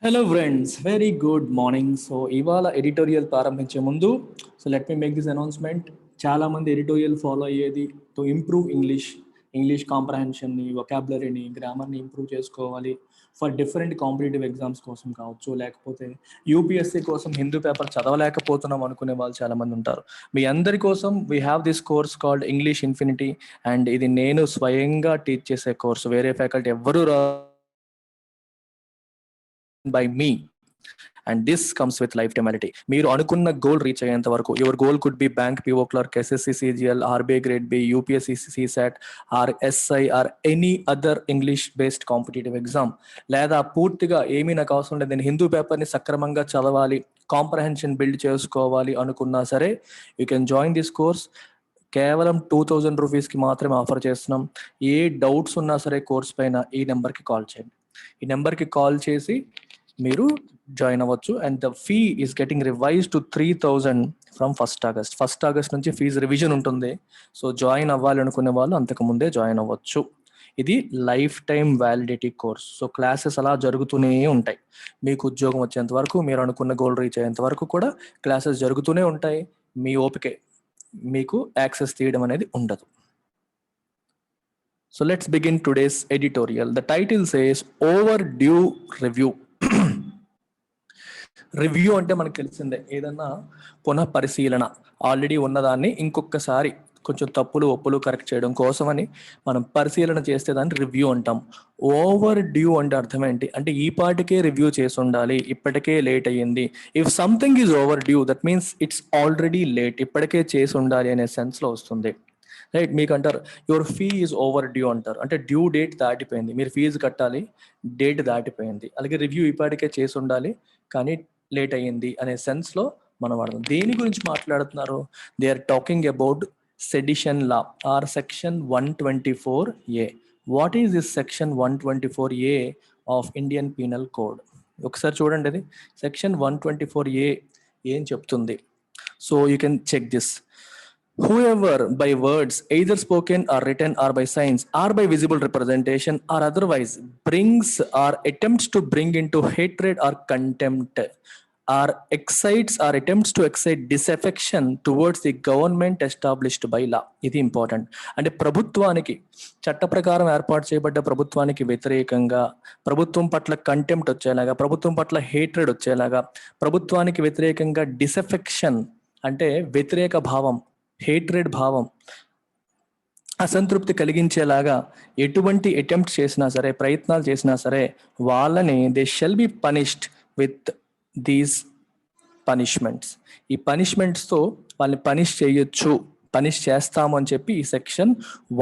Hello friends, very good morning. So ఇవాళ editorial ప్రారంభించే ముందు let me make this announcement. చాలా మంది ఎడిటోరియల్ ఫాలో అయ్యేది టు ఇంప్రూవ్ ఇంగ్లీష్ కాంప్రహెన్షన్ని, వొకాబులరీని, గ్రామర్ని ఇంప్రూవ్ చేసుకోవాలి ఫర్ డిఫరెంట్ కాంపిటేటివ్ ఎగ్జామ్స్ కోసం కావచ్చు, లేకపోతే యూపీఎస్సీ కోసం హిందూ పేపర్ చదవలేకపోతున్నాం అనుకునే వాళ్ళు చాలామంది ఉంటారు. మీ అందరి కోసం we have this course called English infinity. And ఇది నేను స్వయంగా టీచ్ చేసే కోర్సు, వేరే ఫ్యాకల్టీ ఎవ్వరూ by me, and this comes with lifetime validity. మీరు అనుకున్న గోల్ రీచ్ అయ్యేంత వరకు, your goal could be bank PO clerk, SSC CGL, RBI grade B, UPSC CSAT, or SI, or any other English based competitive exam, లేదా పూర్తిగా ఏమీ నాకు అవసరం లేదు, నేను హిందూ పేపర్ని సక్రమంగా చదవాలి, కాంప్రహెన్షన్ బిల్డ్ చేసుకోవాలి అనుకున్నా సరే, you can join this course. కేవలం 2000 రూపీస్కి మాత్రమే ఆఫర్ చేస్తున్నాం. ఏ డౌట్స్ ఉన్నా సరే కోర్స్ పైన ఈ నెంబర్కి కాల్ చేయండి. ఈ నెంబర్కి కాల్ చేసి మీరు జాయిన్ అవ్వచ్చు. And the fee is getting revise to 3000 from first August నుంచి ఫీజు రివిజన్ ఉంటుంది. సో జాయిన్ అవ్వాలి అనుకునే వాళ్ళు అంతకు ముందే జాయిన్ అవ్వచ్చు. ఇది life time validity course. So classes అలా జరుగుతూనే ఉంటాయి. మీకు ఉద్యోగం వచ్చేంత వరకు, మీరు అనుకున్న గోల్ రీచ్ అయ్యేంత వరకు కూడా క్లాసెస్ జరుగుతూనే ఉంటాయి. మీ ఓపికే, మీకు యాక్సెస్ తీయడం అనేది ఉండదు. So let's begin today's editorial. The title says overdue review. Review అంటే మనకు తెలిసిందే, ఏదన్నా పునః పరిశీలన, ఆల్రెడీ ఉన్నదాన్ని ఇంకొకసారి కొంచెం తప్పులు ఒప్పులు కరెక్ట్ చేయడం కోసమని మనం పరిశీలన చేస్తే దాన్ని రివ్యూ అంటాం. ఓవర్ డ్యూ అంటే అర్థం ఏంటి అంటే ఈ పాటికే రివ్యూ చేసి ఉండాలి, ఇప్పటికే లేట్ అయ్యింది. If something is over due that means it's already late, ఇప్పటికే చేసి ఉండాలి అనే సెన్స్లో వస్తుంది. రైట్, మీకు అంటారు your fee is over due అంటారు, అంటే డ్యూ డేట్ దాటిపోయింది, మీరు ఫీజు కట్టాలి, డేట్ దాటిపోయింది. అలాగే రివ్యూ ఇప్పటికే చేసి ఉండాలి కానీ లేట్ అయ్యింది అనే సెన్స్లో మనం వాడదాం. దేని గురించి మాట్లాడుతున్నారు? They are talking about sedition law or section 124A. What is this section 124A of Indian penal code? ఒకసారి చూడండి, అది సెక్షన్ 124A ఏం చెప్తుంది. So you can check this. Whoever by words, either spoken or written or by signs or by visible representation or otherwise brings or attempts to bring into hatred or contempt or excites or attempts to excite disaffection towards the government established by law. ఇది important. అంటే ప్రభుత్వానికి, చట్ట ప్రకారం ఏర్పాటు చేయబడ్డ ప్రభుత్వానికి వ్యతిరేకంగా, ప్రభుత్వం పట్ల కంటెంప్ట్ వచ్చేలాగా, ప్రభుత్వం పట్ల హేట్రెడ్ వచ్చేలాగా, ప్రభుత్వానికి వ్యతిరేకంగా డిసెఫెక్షన్ అంటే వ్యతిరేక భావం, హేట్రెడ్ భావం, అసంతృప్తి కలిగించేలాగా ఎటువంటి అటెంప్ట్ చేసినా సరే, ప్రయత్నాలు చేసినా సరే, వాళ్ళని they shall be punished with these punishments. ఈ పనిష్మెంట్స్తో వాళ్ళని పనిష్ చేస్తాము అని చెప్పి ఈ సెక్షన్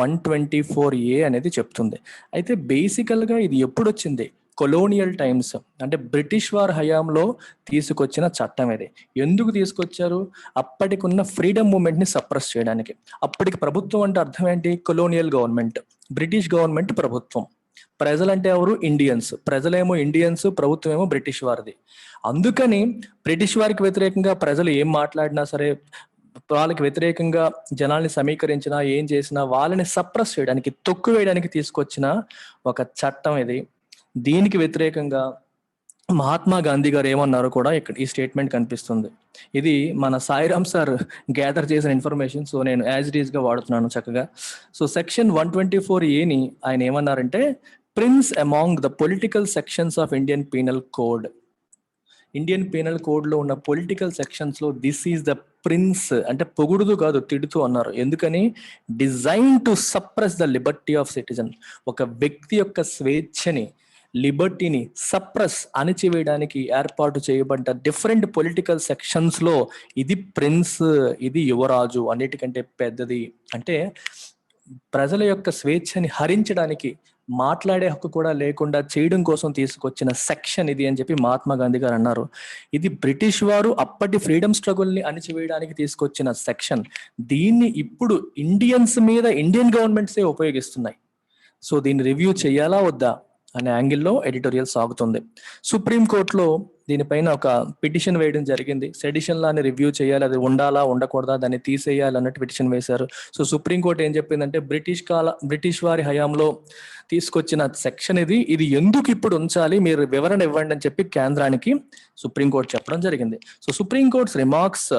124A అనేది చెప్తుంది. అయితే బేసికల్గా ఇది ఎప్పుడు వచ్చింది? కొలోనియల్ టైమ్స్, అంటే బ్రిటిష్ వారి హయాంలో తీసుకొచ్చిన చట్టం ఇది. ఎందుకు తీసుకొచ్చారు? అప్పటికి ఉన్న ఫ్రీడమ్ మూమెంట్ని సప్రెస్ చేయడానికి. అప్పటికి ప్రభుత్వం అంటే అర్థం ఏంటి? కొలోనియల్ గవర్నమెంట్, బ్రిటిష్ గవర్నమెంట్ ప్రభుత్వం. ప్రజలంటే ఎవరు? ఇండియన్స్. ప్రజలేమో ఇండియన్స్, ప్రభుత్వం ఏమో బ్రిటిష్ వారిది. అందుకని బ్రిటిష్ వారికి వ్యతిరేకంగా ప్రజలు ఏం మాట్లాడినా సరే, వాళ్ళకి వ్యతిరేకంగా జనాల్ని సమీకరించినా, ఏం చేసినా వాళ్ళని సప్రెస్ చేయడానికి, తొక్కు వేయడానికి తీసుకొచ్చిన ఒక చట్టం ఇది. దీనికి వ్యతిరేకంగా మహాత్మా గాంధీ గారు ఏమన్నారో కూడా ఇక్కడ ఈ స్టేట్మెంట్ కనిపిస్తుంది. ఇది మన సాయిరామ్ సార్ గ్యాదర్ చేసిన ఇన్ఫర్మేషన్, సో నేను యాజ్ ఇట్ ఈస్ గా వాడుతున్నాను చక్కగా. సో సెక్షన్ 124A ఆయన ఏమన్నారంటే, prince among the political sections of Indian penal code. Indian penal కోడ్లో ఉన్న పొలిటికల్ సెక్షన్స్లో దిస్ ఈజ్ ద ప్రిన్స్, అంటే పొగుడుతూ కాదు తిడుతూ అన్నారు. ఎందుకని? Design to suppress the liberty of citizen. ఒక వ్యక్తి యొక్క స్వేచ్ఛని, లిబర్టీని సప్రెస్, అణిచివేయడానికి ఏర్పాటు చేయబడ్డ డిఫరెంట్ పొలిటికల్ సెక్షన్స్లో ఇది ప్రిన్స్, ఇది యువరాజు, అన్నిటికంటే పెద్దది. అంటే ప్రజల యొక్క స్వేచ్ఛని హరించడానికి, మాట్లాడే హక్కు కూడా లేకుండా చేయడం కోసం తీసుకొచ్చిన సెక్షన్ ఇది అని చెప్పి మహాత్మా గాంధీ గారు అన్నారు. ఇది బ్రిటిష్ వారు అప్పటి ఫ్రీడమ్ స్ట్రగుల్ని అణిచివేయడానికి తీసుకొచ్చిన సెక్షన్. దీన్ని ఇప్పుడు ఇండియన్స్ మీద ఇండియన్ గవర్నమెంట్సే ఉపయోగిస్తున్నాయి. సో దీన్ని రివ్యూ చేయాలా వద్దా అనే యాంగిల్లో ఎడిటోరియల్ సాగుతుంది. సుప్రీంకోర్టులో దీనిపైన ఒక పిటిషన్ వేయడం జరిగింది. సెడిషన్ లాని రివ్యూ చేయాలి, అది ఉండాలా ఉండకూడదా, దాన్ని తీసేయాలి అన్నట్టు పిటిషన్ వేశారు. సో సుప్రీంకోర్టు ఏం చెప్పిందంటే బ్రిటిష్ వారి హయాంలో తీసుకొచ్చిన సెక్షన్ ఇది ఎందుకు ఇప్పుడు ఉంచాలి, మీరు వివరణ ఇవ్వండి అని చెప్పి కేంద్రానికి సుప్రీంకోర్టు చెప్పడం జరిగింది. So supreme court's remarks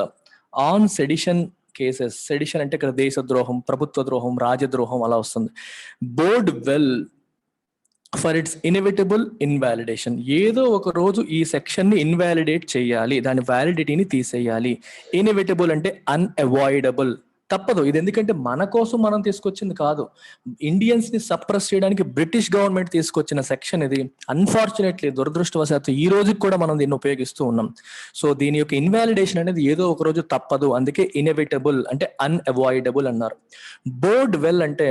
on sedition cases, sedition అంటే ఇక్కడ దేశద్రోహం, ప్రభుత్వ ద్రోహం, రాజద్రోహం అలా వస్తుంది. Bode well for its inevitable invalidation. ఏదో ఒక రోజు ఈ సెక్షన్ ని ఇన్వాలిడేట్ చేయాలి, దాని వ్యాలిడిటీని తీసేయాలి. ఇన్ఎవిటబుల్ అంటే అన్అవాయిడబుల్, తప్పదు. ఇది ఎందుకంటే మన కోసం మనం తీసుకొచ్చింది కాదు, ఇండియన్స్ ని సప్రెస్ చేయడానికి బ్రిటిష్ గవర్నమెంట్ తీసుకొచ్చిన సెక్షన్ ఇది. అన్ఫార్చునేట్లీ, దురదృష్టవశాత్తు ఈ రోజుకి కూడా మనం దీన్ని ఉపయోగిస్తూ ఉన్నాం. సో దీని యొక్క ఇన్వాలిడేషన్ అనేది ఏదో ఒక రోజు తప్పదు, అందుకే ఇన్ఎవిటబుల్ అంటే అన్అవాయిడబుల్ అన్నారు. బోర్డ్ వెల్ అంటే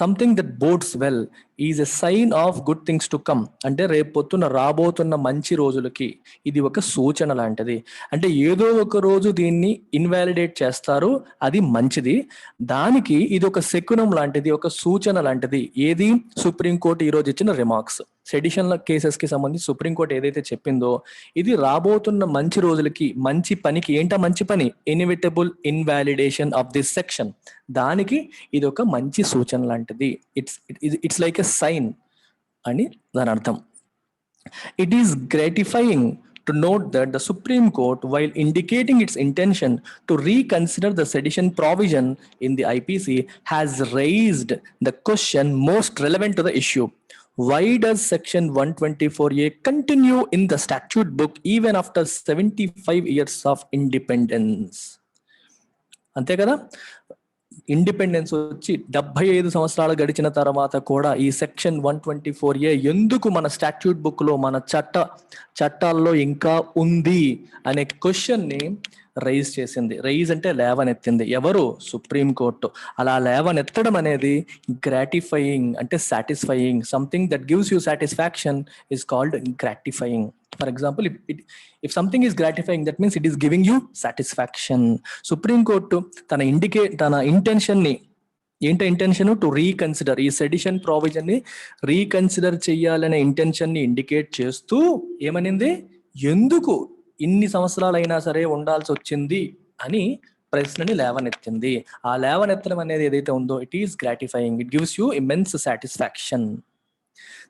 something that bodes well is a sign of good things to come. అంటే రేపు పొద్దున్న రాబోతున్న మంచి రోజులకి ఇది ఒక సూచన లాంటిది. అంటే ఏదో ఒక రోజు దీన్ని ఇన్వాలిడేట్ చేస్తారు, అది మంచిది. దానికి ఇది ఒక శకునం లాంటిది, ఒక సూచన లాంటిది. ఏది? సుప్రీంకోర్టు ఈ రోజు ఇచ్చిన రిమార్క్స్. సెడిషన్ కేసెస్ కి సంబంధించి సుప్రీంకోర్టు ఏదైతే చెప్పిందో, ఇది రాబోతున్న మంచి రోజులకి, మంచి పనికి. ఏంటా మంచి పని? Inevitable invalidation of this section. దానికి ఇది ఒక మంచి సూచన లాంటిది. ఇట్స్ లైక్ ఎ సైన్ అని దాని అర్థం. It is gratifying to note that the Supreme Court, while indicating its intention to reconsider the sedition provision in the IPC, has raised the question most relevant to the issue. Why does section 124A continue in the statute book even after 75 years of independence? అంతే కదా, independence వచ్చి 75 సంవత్సరాలు గడిచిన తర్వాత కూడా ఈ section 124A ఎందుకు మన స్టాట్యూట్ బుక్ లో, మన చట్టాల్లో ఇంకా ఉంది అనే క్వశ్చన్ ని రైజ్ చేసింది. రైజ్ అంటే లేవనెత్తింది. ఎవరు? సుప్రీంకోర్టు. అలా లేవనెత్తడం అనేది గ్రాటిఫైయింగ్ అంటే satisfying. Something that gives you satisfaction is called gratifying. For example, if something is gratifying, that means it is giving you satisfaction. Supreme Court tana intention ni, ఏంట intention? To reconsider, ఈ sedition provision ని reconsider చెయ్యాలనే intention ని indicate చేస్తూ ఏమనింది? ఎందుకు ఇన్ని సంవత్సరాలైనా సరే ఉండాల్సి వచ్చింది అని ప్రశ్నని లేవనెత్తింది. ఆ లేవనెత్తడం అనేది ఏదైతే ఉందో, it is gratifying, it gives you immense satisfaction.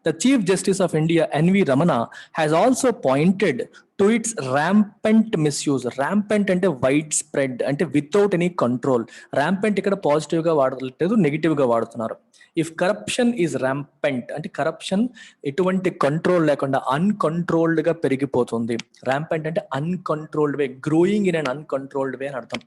The Chief Justice of India, N.V. Ramana, has also pointed to its rampant misuse. Rampant అంటే widespread, అంటే without any control. Rampant ఇక్కడ పాజిటివ్ గా వాడలేదు, నెగిటివ్ గా వాడుతున్నారు. ఇఫ్ కరప్షన్ ఈజ్ ర్యాంపెంట్ అంటే corruption ఎటువంటి control లేకుండా అన్కంట్రోల్డ్ గా పెరిగిపోతుంది. ర్యాంపెంట్ అంటే uncontrolled way, growing in an uncontrolled way అని అర్థం.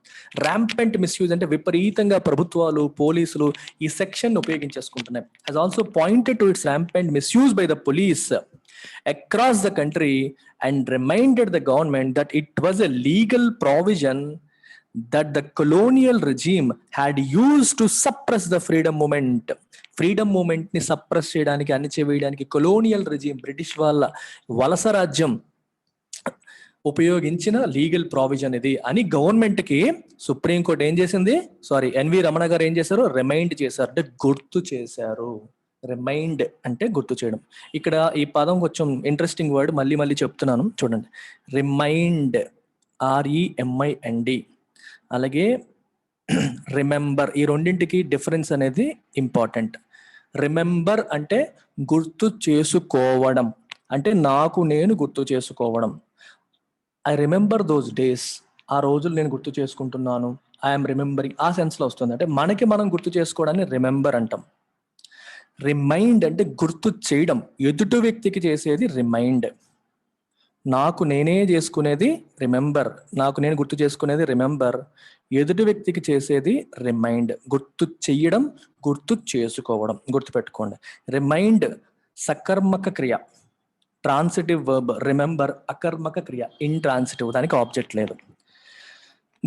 ర్యాంపెంట్ మిస్యూజ్ అంటే విపరీతంగా ప్రభుత్వాలు, పోలీసులు ఈ సెక్షన్ ఉపయోగించేసుకుంటున్నాయి. Has also pointed to its rampant misuse by the police across the country and reminded the government that it was a legal provision that the colonial regime had used to suppress the freedom movement. Freedom movement ని suppress చేయడానికి, అణిచివేయడానికి colonial regime, British వాళ్ళ వలస రాజ్యం ఉపయోగించిన legal provision ఇది అని government కి supreme court ఏం చేసింది? ఎన్వి రమణ గారు ఏం చేశారు? రిమైండ్ చేశారు, అంటే గుర్తు చేశారు. రిమైండ్ అంటే గుర్తు చేయడం. ఇక్కడ ఈ పదం కొంచెం ఇంట్రెస్టింగ్ వర్డ్, మళ్ళీ చెప్తున్నాను చూడండి. రిమైండ్, REMIND, అలాగే రిమెంబర్, ఈ రెండింటికి డిఫరెన్స్ అనేది ఇంపార్టెంట్. రిమెంబర్ అంటే గుర్తు చేసుకోవడం, అంటే నాకు నేను గుర్తు చేసుకోవడం. ఐ రిమెంబర్ దోస్ డేస్, ఆ రోజులు నేను గుర్తు చేసుకుంటున్నాను. ఐఎమ్ రిమెంబరింగ్, ఆ సెన్స్ లో వస్తుంది. అంటే మనకి మనం గుర్తు చేసుకోవడాన్ని రిమెంబర్ అంటాం. రిమైండ్ అంటే గుర్తు చేయడం, ఎదుటి వ్యక్తికి చేసేది రిమైండ్. నాకు నేనే చేసుకునేది రిమెంబర్, నాకు నేను గుర్తు చేసుకునేది రిమెంబర్. ఎదుటి వ్యక్తికి చేసేది రిమైండ్. గుర్తు చెయ్యడం, గుర్తు చేసుకోవడం. గుర్తుపెట్టుకోండి, రిమైండ్ సకర్మక క్రియ, ట్రాన్సిటివ్ వర్బ్. రిమెంబర్ అకర్మక క్రియ, ఇంట్రాన్సిటివ్, దానికి ఆబ్జెక్ట్ లేదు.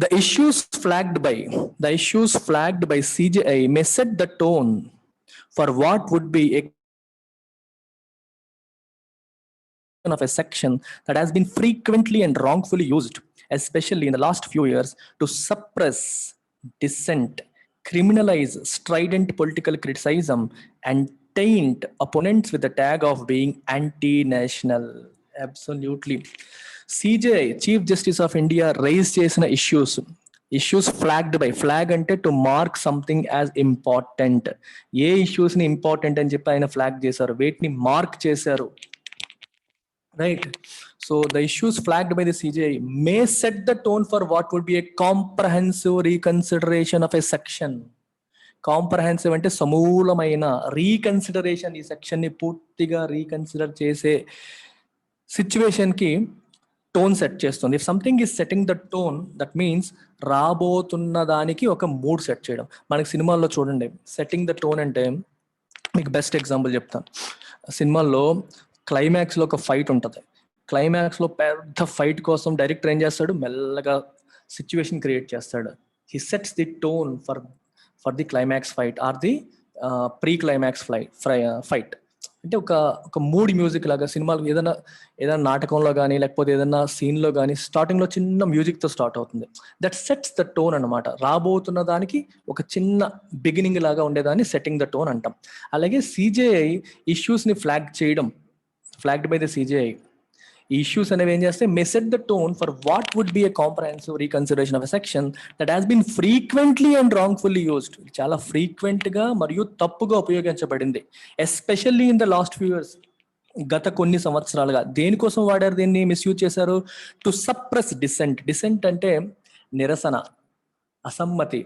The issues flagged by CJI may set the tone for what would be of a section that has been frequently and wrongfully used, especially in the last few years, to suppress dissent, criminalize strident political criticism, and taint opponents with the tag of being anti-national. Absolutely. CJI chief justice of India raise చేసిన issues flagged by, flag అంటే to mark something as important. ఏ issues ని important అని చెప్పి ఆయన flag చేశారు, వేటిని mark చేశారు, right? So the issues flagged by the CJI may set the tone for what would be a comprehensive reconsideration of a section. Comprehensive అంటే సమూలమైన రీకన్సిడరేషన్, ఈ సెక్షన్ ని పూర్తిగా రీకన్సిడర్ చేసే సిచ్యువేషన్ కి టోన్ సెట్ చేస్తుంది. If something is setting the tone, that means రాబోతున్న దానికి ఒక మూడ్ సెట్ చేయడం. మనకి సినిమాల్లో చూడండి, సెట్టింగ్ ద టోన్ అంటే మీకు బెస్ట్ ఎగ్జాంపుల్ చెప్తాను. సినిమాల్లో క్లైమాక్స్ లో ఒక ఫైట్ ఉంటుంది. క్లైమాక్స్ లో పెద్ద ఫైట్ కోసం డైరెక్టర్ ఏం చేస్తాడు, మెల్లగా సిచ్యువేషన్ క్రియేట్ చేస్తాడు. He sets the tone for the climax fight or the pre climax fight. అంటే ఒక మూడ్ మ్యూజిక్ లాగా సినిమాలు ఏదైనా నాటకంలో కానీ లేకపోతే ఏదైనా సీన్లో కానీ స్టార్టింగ్లో చిన్న మ్యూజిక్తో స్టార్ట్ అవుతుంది. దట్ సెట్స్ ద టోన్ అనమాట. రాబోతున్న దానికి ఒక చిన్న బిగినింగ్ లాగా ఉండేదాన్ని సెట్టింగ్ ద టోన్ అంటాం. అలాగే సిజేఐ ఇష్యూస్ని ఫ్లాగ్డ్ బై ద సిజేఐ. ఈ ఇష్యూస్ అనేవి ఏం చేస్తే may set the tone for what would be a comprehensive reconsideration of a section that has been frequently and wrongfully used. చాలా ఫ్రీక్వెంట్ గా మరియు తప్పుగా ఉపయోగించబడింది, especially in the last few years, గత కొన్ని సంవత్సరాలుగా. దేనికోసం వాడారు దీన్ని, మిస్యూజ్ చేశారు? To suppress decent. డిసెంట్ అంటే నిరసన, అసమ్మతి,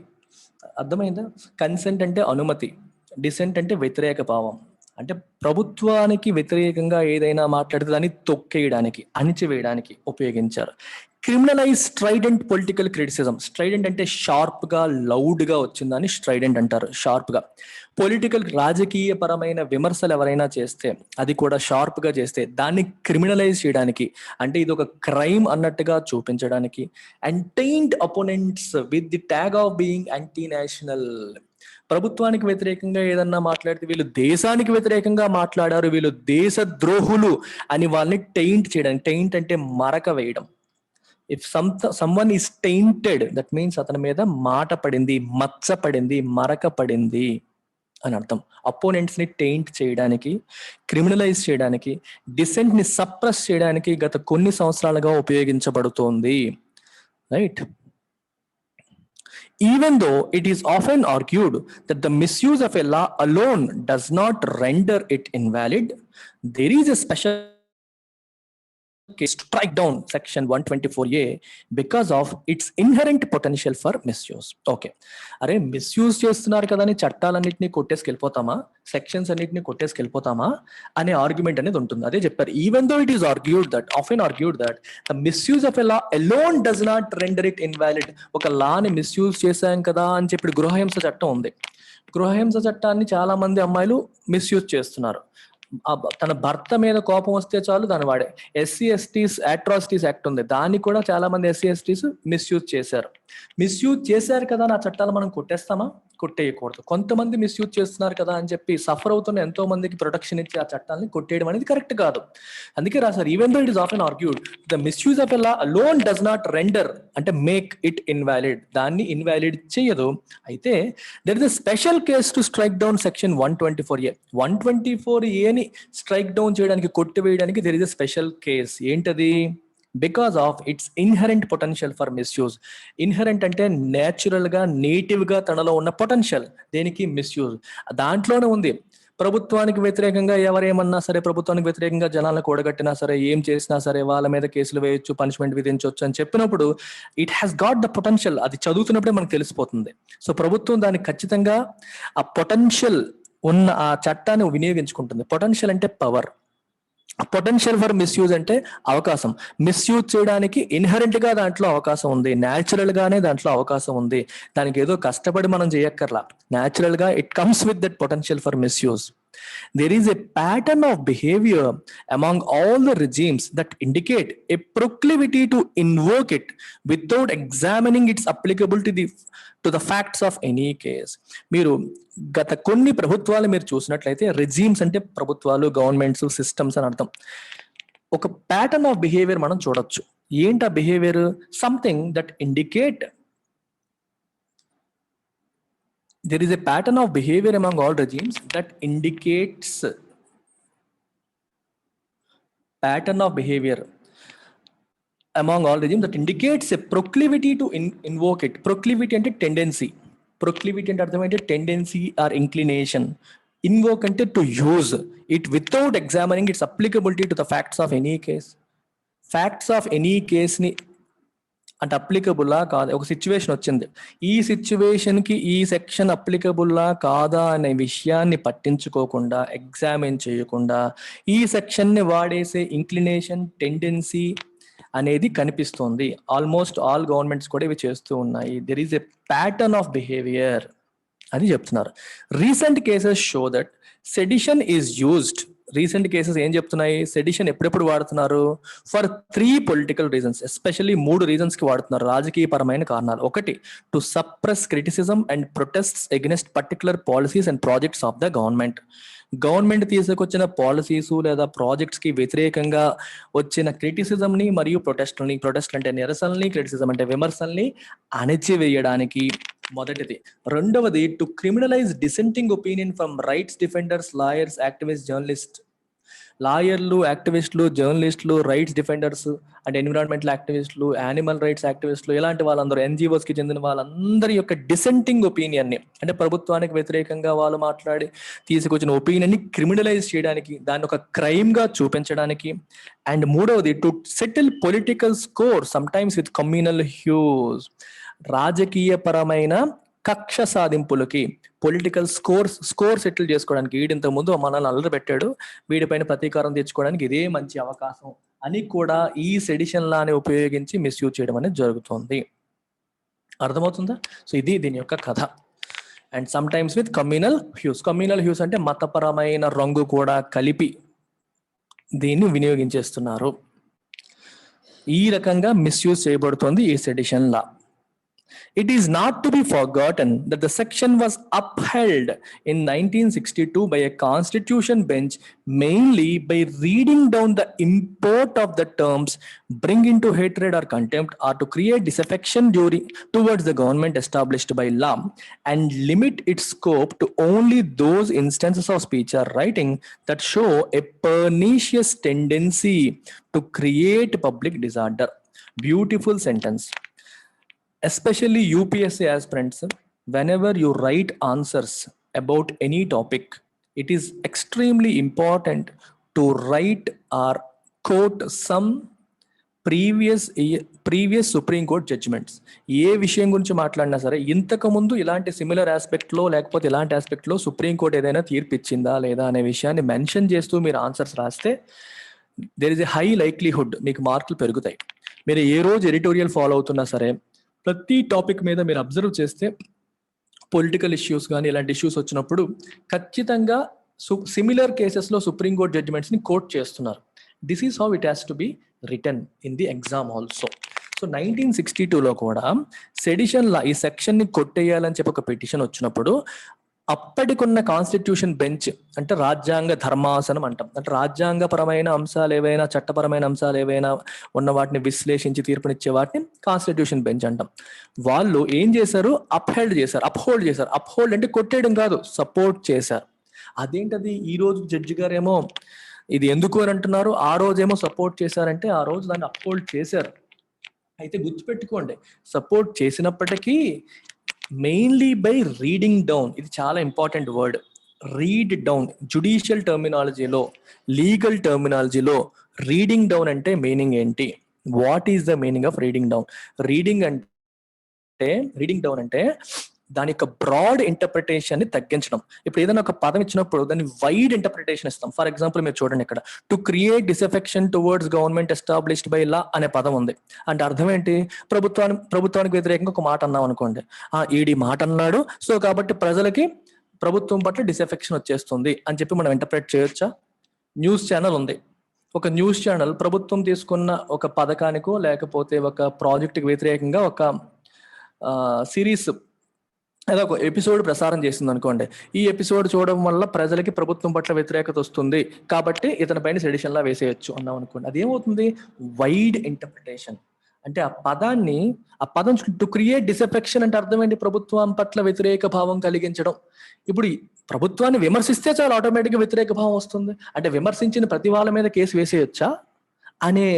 అర్థమైందా? కన్సెంట్ అంటే అనుమతి, డిసెంట్ అంటే వ్యతిరేక భావం. అంటే ప్రభుత్వానికి వ్యతిరేకంగా ఏదైనా మాట్లాడితే దాన్ని తొక్కేయడానికి, అణిచివేయడానికి ఉపయోగించారు. Criminalise strident political criticism. Strident అంటే షార్ప్ గా, లౌడ్ గా వచ్చిందని స్ట్రైడెంట్ అంటారు. షార్ప్ గా రాజకీయ పరమైన విమర్శలు ఎవరైనా చేస్తే, అది కూడా షార్ప్ గా చేస్తే, దాన్ని క్రిమినలైజ్ చేయడానికి, అంటే ఇది ఒక క్రైమ్ అన్నట్టుగా చూపించడానికి. And taint opponents with the tag of being anti national. ప్రభుత్వానికి వ్యతిరేకంగా ఏదన్నా మాట్లాడితే వీళ్ళు దేశానికి వ్యతిరేకంగా మాట్లాడారు, వీళ్ళు దేశ ద్రోహులు అని వాళ్ళని టెయింట్ చేయడానికి. టెయింట్ అంటే మరక వేయడం. If someone is tainted, that means అతని మీద మాట పడింది, మచ్చ పడింది, మరక పడింది అని అర్థం. అపోనెంట్స్ ని టెయింట్ చేయడానికి, క్రిమినలైజ్ చేయడానికి, డిసెంట్ ని సప్రెస్ చేయడానికి గత కొన్ని సంవత్సరాలుగా ఉపయోగించబడుతోంది, right? Even though it is often argued that the misuse of a law alone does not render it invalid, there is a special case to strike down section 124A because of its inherent potential for misuse. Okay, అరే misuse చేస్తున్నారు కదా అని చట్టాలన్నింటినీ కొట్టేసుకెళ్ళిపోతామా, sections అన్నింటినీ కొట్టేసుకెళ్ళిపోతామా అనే argument అనేది ఉంటుంది. అదే చెప్పారు, even though it is often argued that the misuse of a law alone does not render it invalid. ఒక లాని మిస్యూజ్ చేశాం కదా అని చెప్పి గృహహింస చట్టం ఉంది. గృహహింస చట్టాన్ని చాలా మంది అమ్మాయిలు మిస్యూజ్ చేస్తున్నారు. తన భర్త మీద కోపం వస్తే చాలు దాన్ని వాడే. ఎస్సీ ఎస్టీస్ అట్రాసిటీస్ యాక్ట్ ఉంది, దాన్ని కూడా చాలా మంది ఎస్సీ ఎస్టీస్ మిస్యూజ్ చేశారు కదా నా చట్టాలు మనం కొట్టేస్తామా? కొట్టేయకూడదు. కొంతమంది మిస్యూజ్ చేస్తున్నారు కదా అని చెప్పి సఫర్ అవుతున్న ఎంతో మందికి ప్రొటెక్షన్ ఇచ్చి ఆ చట్టాలని కొట్టేయడం అనేది కరెక్ట్ కాదు. అందుకే రాశారు, even though it is often argued the misuse of a law alone does not render, అంటే మేక్ ఇట్ ఇన్వాలిడ్, దాన్ని ఇన్వాలిడ్ చేయదు. అయితే there is a special case to strike down section 124A. 124A ని strike down చేయడానికి, కొట్టివేయడానికి there is a special case. ఏంటది? Because of its inherent potential for misuse. Inherent అంటే natural గా, native గా తనలో ఉన్న పొటెన్షియల్. దేనికి? మిస్యూజ్. దాంట్లోనే ఉంది. ప్రభుత్వానికి వ్యతిరేకంగా ఎవరేమన్నా సరే, ప్రభుత్వానికి వ్యతిరేకంగా జనాలను కూడగట్టినా సరే, ఏం చేసినా సరే వాళ్ళ మీద కేసులు వేయొచ్చు, పనిష్మెంట్ విధించవచ్చు అని చెప్పినప్పుడు it has got the potential. అది చదువుతున్నప్పుడే మనకు తెలిసిపోతుంది. సో ప్రభుత్వం దాన్ని ఖచ్చితంగా ఆ పొటెన్షియల్ ఉన్న ఆ చట్టాన్ని వినియోగించుకుంటుంది. పొటెన్షియల్ అంటే పవర్, పొటెన్షియల్ ఫర్ మిస్యూజ్ అంటే అవకాశం. మిస్యూజ్ చేయడానికి ఇన్హెరెంట్ గా దాంట్లో అవకాశం ఉంది, న్యాచురల్ గానే దాంట్లో అవకాశం ఉంది. దానికి ఏదో కష్టపడి మనం చేయక్కర్లా, న్యాచురల్ గా it comes with that potential for misuse. There is a pattern of behavior among all the regimes that indicate a proclivity to invoke it without examining its applicability to the facts of any case. మీరు గత కొన్ని ప్రభుత్వాలు మీరు చూసినట్లయితే, regimes అంటే ప్రభుత్వాలు, governments, systems అని అర్థం. ఒక ప్యాటర్న్ ఆఫ్ బిహేవియర్ మనం చూడొచ్చు. ఏంటి ఆ behaviour? Something that indicate, there is a pattern of behavior among all regimes that indicates pattern of behavior among all regimes that indicates a proclivity to invoke it. Proclivity అంటే tendency. Proclivity అంటే అర్థం ఏంటి? Tendency or inclination. Invoke అంటే to use it without examining its applicability to the facts of any case. Facts of any case ని అంటే అప్లికబుల్లా కాదా, ఒక situation వచ్చింది, ఈ సిచ్యువేషన్కి ఈ సెక్షన్ అప్లికబుల్లా కాదా అనే విషయాన్ని పట్టించుకోకుండా, ఎగ్జామిన్ చేయకుండా ఈ సెక్షన్ని వాడేసే ఇంక్లినేషన్, టెండెన్సీ అనేది కనిపిస్తుంది. ఆల్మోస్ట్ ఆల్ గవర్నమెంట్స్ కూడా ఇవి చేస్తూ ఉన్నాయి. There is a pattern of behaviour అని చెప్తున్నారు. Recent cases show that sedition is used. Recent cases ఏం చెప్తున్నాయి? సెడిషన్ ఎప్పుడెప్పుడు వాడుతున్నారు? For 3 political reasons, especially 3 reasons కి వాడుతున్నారు, రాజకీయ పరమైన కారణాలు. ఒకటి, to suppress criticism and protests against particular policies and projects of the government. Government తీసుకొచ్చిన పాలసీస్ లేదా ప్రాజెక్ట్స్ కి వ్యతిరేకంగా వచ్చిన క్రిటిసిజం ని మరియు ప్రొటెస్ట్లని, ప్రొటెస్ట్ అంటే నిరసనల్ని, క్రిటిసిజం అంటే విమర్శల్ని అణచివేయడానికి మొదటిది. రెండవది, to criminalise dissenting opinion from rights defenders, lawyers, activist, journalist. లాయర్లు, యాక్టివిస్టులు, జర్నలిస్టులు, రైట్స్ డిఫెండర్స్ అంటే ఎన్విరాన్మెంటల్ యాక్టివిస్టులు, యానిమల్ రైట్స్ యాక్టివిస్టులు, ఇలాంటి వాళ్ళందరూ, ఎన్జిఓస్ కి చెందిన వాళ్ళందరి యొక్క డిసెంటింగ్ ఒపీనియన్ ని, అంటే ప్రభుత్వానికి వ్యతిరేకంగా వాళ్ళు మాట్లాడి తీసుకొచ్చిన ఒపీనియన్ ని క్రిమినలైజ్ చేయడానికి, దాన్ని ఒక క్రైమ్ గా చూపించడానికి. అండ్ మూడవది, to settle political score sometimes with communal hues. రాజకీయ పరమైన కక్ష సాధింపులకి, పొలిటికల్ స్కోర్ సెటిల్ చేసుకోవడానికి, వీడింత ముందు మనల్ని అల్లరి పెట్టాడు, వీడిపైన ప్రతీకారం తెచ్చుకోవడానికి ఇదే మంచి అవకాశం అని కూడా ఈ సెడిషన్ లాని ఉపయోగించి మిస్యూజ్ చేయడం అనేది జరుగుతుంది. అర్థమవుతుందా? సో ఇది దీని యొక్క కథ. And some times with communal hues. Communal hues అంటే మతపరమైన రంగు కూడా కలిపి దీన్ని వినియోగించేస్తున్నారు. ఈ రకంగా మిస్యూజ్ చేయబడుతుంది ఈ sedition law. It is not to be forgotten that the section was upheld in 1962 by a constitution bench mainly by reading down the import of the terms bring into hatred or contempt or to create disaffection towards the government established by law and limit its scope to only those instances of speech or writing that show a pernicious tendency to create public disorder. Beautiful sentence. Especially UPSC aspirants, whenever you write answers about any topic, it is extremely important to write or quote some previous Supreme Court judgments. ఏ విషయం గురించి మాట్లాడినా సరే, ఇంతకు ముందు ఇలాంటి similar ఆస్పెక్ట్లో లేకపోతే ఇలాంటి ఆస్పెక్ట్లో supreme court ఏదైనా తీర్పు ఇచ్చిందా లేదా అనే విషయాన్ని మెన్షన్ చేస్తూ మీరు ఆన్సర్స్ రాస్తే there is a high likelihood మీకు మార్కులు పెరుగుతాయి. మీరు ఏ రోజు ఎడిటోరియల్ ఫాలో అవుతున్నా సరే, ప్రతి టాపిక్ మీద మీరు అబ్జర్వ్ చేస్తే పొలిటికల్ ఇష్యూస్ కానీ ఇలాంటి ఇష్యూస్ వచ్చినప్పుడు ఖచ్చితంగా సిమిలర్ కేసెస్లో సుప్రీంకోర్టు జడ్జిమెంట్స్ని కోట్ చేస్తున్నారు. This is how it has to be written in the exam also. So 1962లో కూడా సెడిషన్ లా, ఈ సెక్షన్ని కొట్టేయాలని చెప్పి ఒక పిటిషన్ వచ్చినప్పుడు అప్పటికున్న కాన్స్టిట్యూషన్ బెంచ్, అంటే రాజ్యాంగ ధర్మాసనం అంటాం, అంటే రాజ్యాంగపరమైన అంశాలు ఏవైనా, చట్టపరమైన అంశాలు ఏవైనా ఉన్న వాటిని విశ్లేషించి తీర్పునిచ్చే వాటిని కాన్స్టిట్యూషన్ బెంచ్ అంటాం. వాళ్ళు ఏం చేశారు? అప్హోల్డ్ చేశారు. అప్హోల్డ్ అంటే కొట్టేయడం కాదు, సపోర్ట్ చేశారు. అదేంటది? ఈ రోజు జడ్జి గారేమో ఇది ఎందుకు అని అంటున్నారు, ఆ రోజేమో సపోర్ట్ చేశారంటే ఆ రోజు దాన్ని అప్హోల్డ్ చేశారు. అయితే గుర్తుపెట్టుకోండి, సపోర్ట్ చేసినప్పటికీ మెయిన్లీ బై రీడింగ్ డౌన్. ఇది చాలా important word, read down. Judicial టర్మినాలజీలో, లీగల్ టర్మినాలజీలో రీడింగ్ డౌన్ అంటే మీనింగ్ ఏంటి? What is the meaning of reading down? Reading down అంటే దాని యొక్క బ్రాడ్ ఇంటర్ప్రిటేషన్ ని తగ్గించడం. ఇప్పుడు ఏదైనా ఒక పదం ఇచ్చినప్పుడు దాన్ని వైడ్ ఇంటర్ప్రిటేషన్ ఇస్తాం. ఫర్ ఎగ్జాంపుల్ మీరు చూడండి, ఇక్కడ to create disaffection towards government established by law అనే పదం ఉంది. అంటే అర్థం ఏంటి? ప్రభుత్వానికి వ్యతిరేకంగా ఒక మాట అన్నాం అనుకోండి, ఈడి మాట అన్నాడు, సో కాబట్టి ప్రజలకి ప్రభుత్వం పట్ల డిసెఫెక్షన్ వచ్చేస్తుంది అని చెప్పి మనం ఇంటర్ప్రిట్ చేయొచ్చా? న్యూస్ ఛానల్ ఉంది, ఒక న్యూస్ ఛానల్ ప్రభుత్వం తీసుకున్న ఒక పథకానికో లేకపోతే ఒక ప్రాజెక్టుకి వ్యతిరేకంగా ఒక సిరీస్ ఏదో ఒక ఎపిసోడ్ ప్రసారం చేస్తుంది అనుకోండి. ఈ ఎపిసోడ్ చూడడం వల్ల ప్రజలకి ప్రభుత్వం పట్ల వ్యతిరేకత వస్తుంది కాబట్టి ఇతని పైన సెడిషన్ లా వేసేయచ్చు అన్నాం అనుకోండి. అదేమవుతుంది? Wide interpretation. అంటే ఆ పదం టు క్రియేట్ డిసెఫెక్షన్ అంటే అర్థం ఏంటి? ప్రభుత్వం పట్ల వ్యతిరేక భావం కలిగించడం. ఇప్పుడు ప్రభుత్వాన్ని విమర్శిస్తే చాలా ఆటోమేటిక్గా వ్యతిరేక భావం వస్తుంది. అంటే విమర్శించిన ప్రతి వాళ్ళ మీద కేసు వేసేయచ్చా? అనే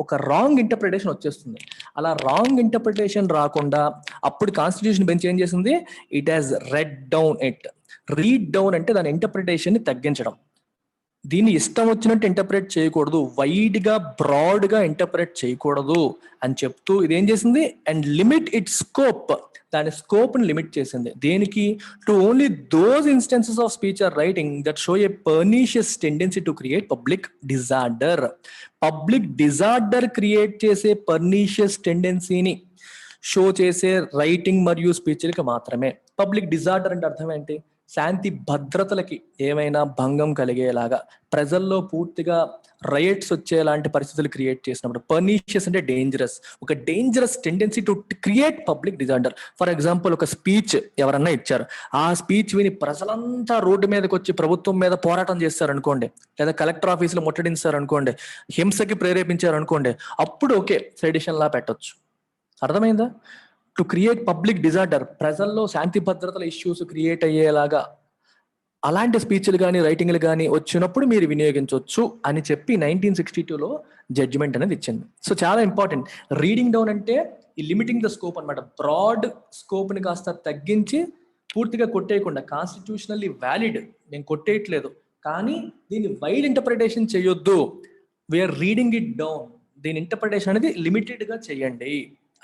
ఒక రాంగ్ ఇంటర్ప్రిటేషన్ వచ్చేస్తుంది. అలా రాంగ్ ఇంటర్ప్రిటేషన్ రాకుండా అప్పుడు కాన్స్టిట్యూషన్ బెంచ్ ఏం చేసింది, it has red down it. Read down అంటే దాని ఇంటర్ప్రిటేషన్ ని తగ్గించడం. దీన్ని ఇష్టం వచ్చినట్టు ఇంటర్ప్రిట్ చేయకూడదు, వైడ్ గా బ్రాడ్ గా ఇంటర్ప్రిట్ చేయకూడదు అని చెప్తూ ఇదేం చేసింది, అండ్ లిమిట్ ఇట్ స్కోప్, దాని స్కోప్ ని లిమిట్ చేసింది. దేనికి, to only those instances of speech or writing that show a pernicious tendency to create public disorder. Public disorder create చేసే పర్నీషియస్ టెండెన్సీని షో చేసే రైటింగ్ మరియు స్పీచ్లకి మాత్రమే. పబ్లిక్ డిజార్డర్ అంటే అర్థం ఏంటి, శాంతి భద్రతలకి ఏమైనా భంగం కలిగేలాగా, ప్రజల్లో పూర్తిగా రైట్స్ వచ్చేలాంటి పరిస్థితులు క్రియేట్ చేసినప్పుడు. పర్నీషియస్ అంటే డేంజరస్, ఒక dangerous tendency to create public disorder. For example, ఒక స్పీచ్ ఎవరన్నా ఇచ్చారు, ఆ స్పీచ్ విని ప్రజలంతా రోడ్డు మీదకి వచ్చి ప్రభుత్వం మీద పోరాటం చేస్తారు అనుకోండి, లేదా కలెక్టర్ ఆఫీసులో ముట్టడించారు అనుకోండి, హింసకి ప్రేరేపించారు అనుకోండి, అప్పుడు ఓకే సెడిషన్ లా పెట్టొచ్చు. అర్థమైందా? టు క్రియేట్ పబ్లిక్ డిజార్డర్, ప్రజల్లో శాంతి భద్రతల ఇష్యూస్ క్రియేట్ అయ్యేలాగా అలాంటి స్పీచ్లు కానీ రైటింగ్లు కానీ వచ్చినప్పుడు మీరు వినియోగించవచ్చు అని చెప్పి 1962లో జడ్జిమెంట్ అనేది ఇచ్చింది. సో చాలా ఇంపార్టెంట్. రీడింగ్ డౌన్ అంటే ఈ లిమిటింగ్ ద స్కోప్ అనమాట. బ్రాడ్ స్కోప్ ని కాస్త తగ్గించి పూర్తిగా కొట్టేయకుండా, కాన్స్టిట్యూషనల్లీ వ్యాలిడ్, నేను కొట్టేయట్లేదు కానీ దీన్ని వైడ్ ఇంటర్ప్రిటేషన్ చేయొద్దు, వీఆర్ రీడింగ్ ఇట్ డౌన్, దీని ఇంటర్ప్రిటేషన్ అనేది లిమిటెడ్ గా చేయండి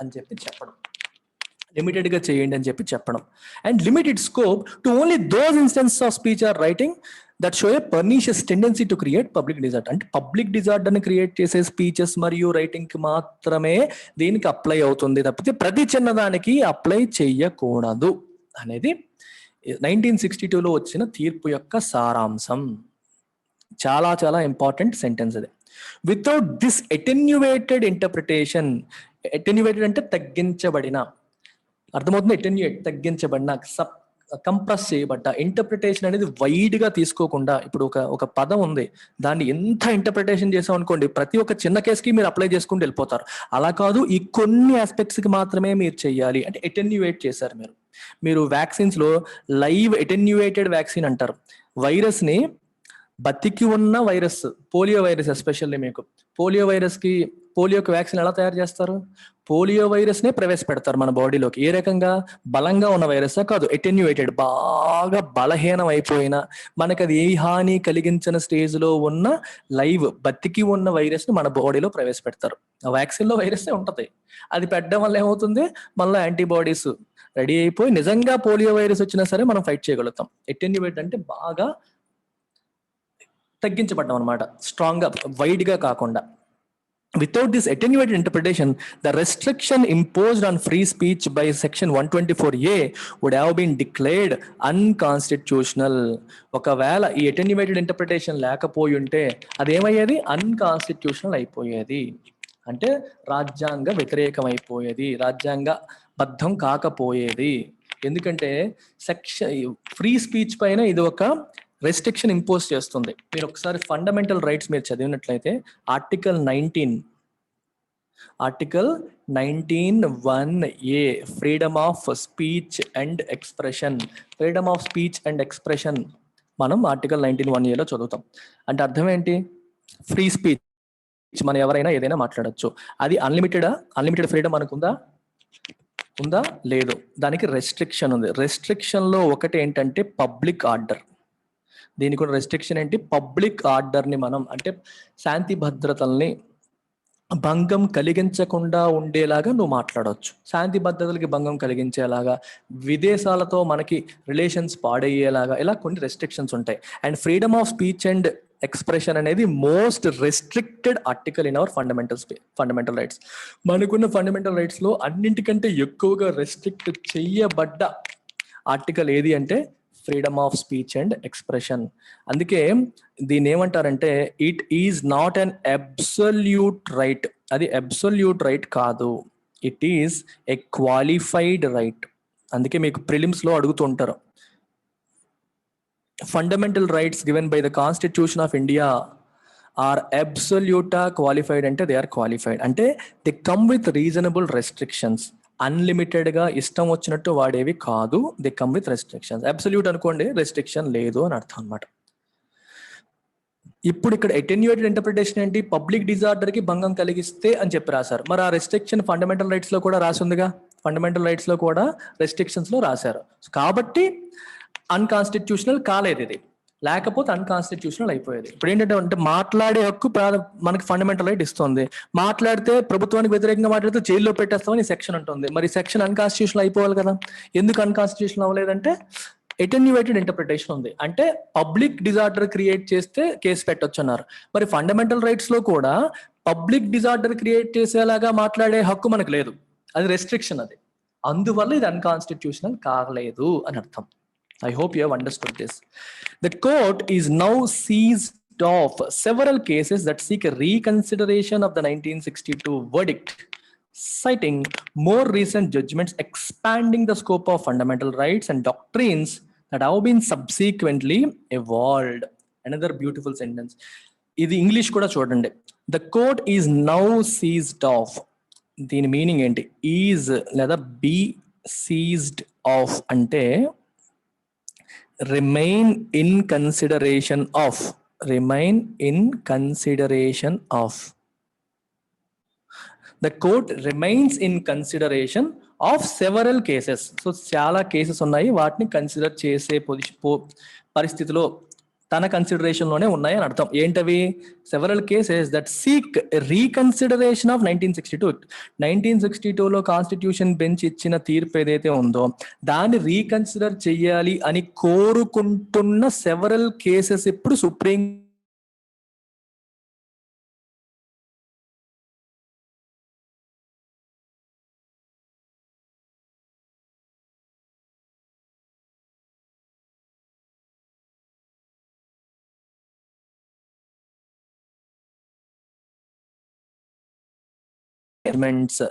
అని చెప్పి చెప్పడం. లిమిటెడ్ గా చేయండి అని చెప్పి చెప్పడం. And limited scope to only those instances of speech or writing that show a pernicious tendency to create public disorder. అంటే పబ్లిక్ డిజార్డర్ ని క్రియేట్ చేసే స్పీచెస్ మరియు రైటింగ్ కి మాత్రమే దీనికి అప్లై అవుతుంది, తప్పితే ప్రతి చిన్నదానికి అప్లై చెయ్యకూడదు అనేది 1962లో వచ్చిన తీర్పు యొక్క సారాంశం. చాలా చాలా ఇంపార్టెంట్ సెంటెన్స్ అది. వితౌట్ దిస్ అటెన్యువేటెడ్ ఇంటర్ప్రిటేషన్, అటెన్యువేటెడ్ అంటే తగ్గించబడిన, అర్థమవుతుంది, అటెన్యుయేట్ తగ్గించబడిన, కంప్రెస్ చేయబడ్డ ఇంటర్ప్రిటేషన్ అనేది వైడ్ గా తీసుకోకుండా. ఇప్పుడు ఒక పదం ఉంది, దాన్ని ఎంత ఇంటర్ప్రిటేషన్ చేసాం అనుకోండి, ప్రతి ఒక్క చిన్న కేసుకి మీరు అప్లై చేసుకుంటూ వెళ్ళిపోతారు. అలా కాదు, ఈ కొన్ని ఆస్పెక్ట్స్ కి మాత్రమే మీరు చెయ్యాలి అంటే అటెన్యువేట్ చేశారు. మీరు వ్యాక్సిన్స్ లో లైవ్ అటెన్యువేటెడ్ వ్యాక్సిన్ అంటారు. వైరస్ ని, బతికి ఉన్న వైరస్, పోలియో వైరస్ ఎస్పెషల్లీ, మీకు పోలియోకి వ్యాక్సిన్ ఎలా తయారు చేస్తారు, పోలియో వైరస్ నే ప్రవేశపెడతారు మన బాడీలోకి. ఏ రకంగా, బలంగా ఉన్న వైరస్ కాదు, అటెన్యువేటెడ్, బాగా బలహీనం అయిపోయిన, మనకు అది ఏ హాని కలిగించిన స్టేజ్ లో ఉన్న లైవ్ బతికి ఉన్న వైరస్ ని మన బాడీలో ప్రవేశపెడతారు. ఆ వ్యాక్సిన్ లో వైరస్ ఉంటది, అది పెట్టడం వల్ల ఏమవుతుంది, మళ్ళీ యాంటీబాడీస్ రెడీ అయిపోయి నిజంగా పోలియో వైరస్ వచ్చినా సరే మనం ఫైట్ చేయగలుగుతాం. అటెన్యువేట్ అంటే బాగా తగ్గించబడ్డం అనమాట, స్ట్రాంగ్ గా, వైడ్ గా కాకుండా. Without this attenuated interpretation, the restriction imposed on free speech by section 124A would have been declared unconstitutional. ఒకవేళ ఈ అటెన్యువేటెడ్ ఇంటర్ప్రిటేషన్ లేకపోయి ఉంటే అదేమయ్యేది, అన్కాన్స్టిట్యూషనల్ అయిపోయేది. అంటే రాజ్యాంగ వ్యతిరేకం అయిపోయేది, రాజ్యాంగ బద్ధం కాకపోయేది. ఎందుకంటే ఫ్రీ స్పీచ్ పైన ఇది ఒక రెస్ట్రిక్షన్ ఇంపోజ్ చేస్తుంది. మీరు ఒకసారి ఫండమెంటల్ రైట్స్ మీరు చదివినట్లయితే article 19(1)(a) freedom of speech and expression. Freedom of speech and expression మనం ఆర్టికల్ 19(1)(a)లో చదువుతాం. అంటే అర్థం ఏంటి, ఫ్రీ స్పీచ్, మనం ఎవరైనా ఏదైనా మాట్లాడచ్చు. అది అన్లిమిటెడ్ ఫ్రీడమ్ అనుకుందా, ఉందా, లేదు, దానికి రెస్ట్రిక్షన్ ఉంది. రెస్ట్రిక్షన్ లో ఒకటి ఏంటంటే పబ్లిక్ ఆర్డర్. దీనికి కూడా రెస్ట్రిక్షన్ ఏంటి, పబ్లిక్ ఆర్డర్ ని మనం, అంటే శాంతి భద్రతల్ని భంగం కలిగించకుండా ఉండేలాగా నువ్వు మాట్లాడవచ్చు. శాంతి భద్రతలకి భంగం కలిగించేలాగా, విదేశాలతో మనకి రిలేషన్స్ పాడయ్యేలాగా, ఇలా కొన్ని రెస్ట్రిక్షన్స్ ఉంటాయి. And freedom of speech and expression అనేది most restricted article in our fundamental rights. మనకున్న ఫండమెంటల్ రైట్స్ లో అన్నింటికంటే ఎక్కువగా రెస్ట్రిక్ట్ చెయ్యబడ్డ ఆర్టికల్ ఏది అంటే freedom of speech and expression. అందుకే దీన్ని ఏమంటారంటే, it is not an absolute right. అది అబ్సల్యూట్ రైట్ కాదు, it is a qualified right. అందుకే మీకు ప్రిలిమ్స్ లో అడుగుతుంటారు, fundamental rights given by the constitution of India are అబ్సల్యూటా క్వాలిఫైడ్ అంటే దే ఆర్ క్వాలిఫైడ్. అంటే they come with reasonable restrictions. Unlimited గా ఇష్టం వచ్చినట్టు వాడేవి కాదు, they come with restrictions. Absolute అనుకోండి, రెస్ట్రిక్షన్ లేదు అని అర్థం అనమాట. ఇప్పుడు ఇక్కడ అటెన్యూయేటెడ్ ఇంటర్ప్రిటేషన్ ఏంటి? పబ్లిక్ డిజార్డర్ కి భంగం కలిగిస్తే అని చెప్పి రాశారు. మరి ఆ రెస్ట్రిక్షన్ ఫండమెంటల్ రైట్స్ లో కూడా రాసి ఉందిగా, ఫండమెంటల్ రైట్స్ లో కూడా రెస్ట్రిక్షన్స్ లో రాశారు. కాబట్టి అన్కాన్స్టిట్యూషనల్ కాలేదు ఇది, లేకపోతే అన్కాన్స్టిట్యూషనల్ అయిపోయేది. ఇప్పుడు ఏంటంటే అంటే మాట్లాడే హక్కు మనకి ఫండమెంటల్ రైట్ ఇస్తుంది. మాట్లాడితే ప్రభుత్వానికి వ్యతిరేకంగా మాట్లాడితే జైల్లో పెట్టేస్తామని సెక్షన్ ఉంటుంది. మరి సెక్షన్ అన్కాన్స్టిట్యూషనల్ అయిపోవాలి కదా. ఎందుకు అన్కాన్స్టిట్యూషనల్ అవ్వలేదంటే అటెన్యూయేటెడ్ ఇంటర్ప్రిటేషన్ ఉంది. అంటే పబ్లిక్ డిజార్డర్ క్రియేట్ చేస్తే కేసు పెట్టొచ్చు అన్నారు. మరి ఫండమెంటల్ రైట్స్ లో కూడా పబ్లిక్ డిజార్డర్ క్రియేట్ చేసేలాగా మాట్లాడే హక్కు మనకు లేదు, అది రెస్ట్రిక్షన్. అది అందువల్ల ఇది అన్కాన్స్టిట్యూషనల్ కాలేదు అని అర్థం. I hope you have understood this. The court is now seized of several cases that seek a reconsideration of the 1962 verdict, citing more recent judgments expanding the scope of fundamental rights and doctrines that have been subsequently evolved. Another beautiful sentence. ఇది English కూడా చూడండి. The court is now seized of. దీని meaning ఏంటి? Is లేదా be seized of అంటే remain in consideration of. The court remains in consideration of several cases. So చాలా cases ఉన్నాయి, వాటిని కన్సిడర్ చేసే పరిస్థితిలో తన కన్సిడరేషన్ లోనే ఉన్నాయి అని అర్థం. ఏంటవి? Several cases that seek reconsideration of 1962. 1962లో కాన్స్టిట్యూషన్ బెంచ్ ఇచ్చిన తీర్పు ఏదైతే ఉందో దాన్ని రీకన్సిడర్ చెయ్యాలి అని కోరుకుంటున్న సెవరల్ కేసెస్ ఇప్పుడు సుప్రీం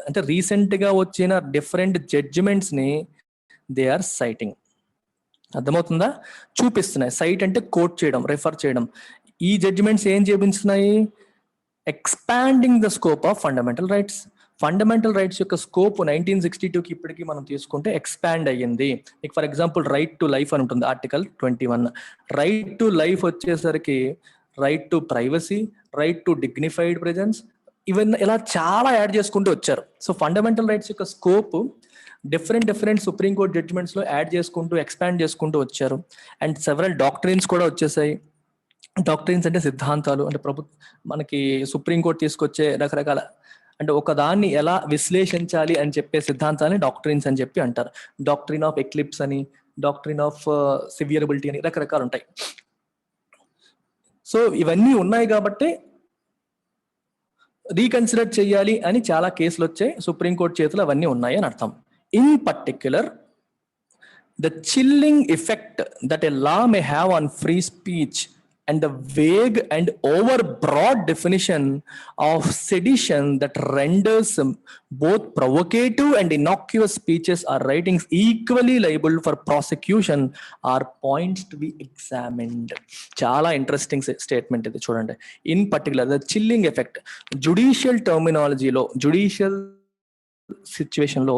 అంటే రీసెంట్ గా వచ్చిన డిఫరెంట్ జడ్జిమెంట్స్ ని దే ఆర్ సైటింగ్. అర్థమవుతుందా? చూపిస్తున్నాయి. సైట్ అంటే కోట్ చేయడం, రెఫర్ చేయడం. ఈ జడ్జిమెంట్స్ ఏం చూపిస్తున్నాయి? Expanding the scope of fundamental rights. Fundamental rights యొక్క స్కోప్ 1962కి ఇప్పటికి మనం తీసుకుంటే ఎక్స్పాండ్ అయ్యింది. For example right to life అని ఉంటుంది, ఆర్టికల్ 21. రైట్ టు లైఫ్ వచ్చేసరికి right to privacy, right to dignified presence, ఇవన్నీ ఇలా చాలా యాడ్ చేసుకుంటూ వచ్చారు. సో ఫండమెంటల్ రైట్స్ యొక్క స్కోప్ డిఫరెంట్ సుప్రీంకోర్టు జడ్జిమెంట్స్ లో యాడ్ చేసుకుంటూ ఎక్స్పాండ్ చేసుకుంటూ వచ్చారు. అండ్ సెవరల్ డాక్ట్రిన్స్ కూడా వచ్చేసాయి. డాక్ట్రిన్స్ అంటే సిద్ధాంతాలు, అంటే మనకి సుప్రీంకోర్టు తీసుకొచ్చే రకరకాల అంటే ఒక దాన్ని ఎలా విశ్లేషించాలి అని చెప్పే సిద్ధాంతాన్ని డాక్ట్రిన్స్ అని చెప్పి అంటారు. డాక్ట్రిన్ ఆఫ్ ఎక్లిప్స్ అని, డాక్ట్రిన్ ఆఫ్ సివియరబిలిటీ అని రకరకాలు ఉంటాయి. సో ఇవన్నీ ఉన్నాయి కాబట్టి రీకన్సిడర్ చేయాలి అని చాలా కేసులు వచ్చాయి. సుప్రీంకోర్టు చేతులు అవన్నీ ఉన్నాయి అని అర్థం. In particular the chilling effect that a law may have on free speech and the vague and over broad definition of sedition that renders both provocative and innocuous speeches or writings equally liable for prosecution are points to be examined. Chala interesting statement idi chudandi. In particular the chilling effect, judicial terminology lo, judicial situation లో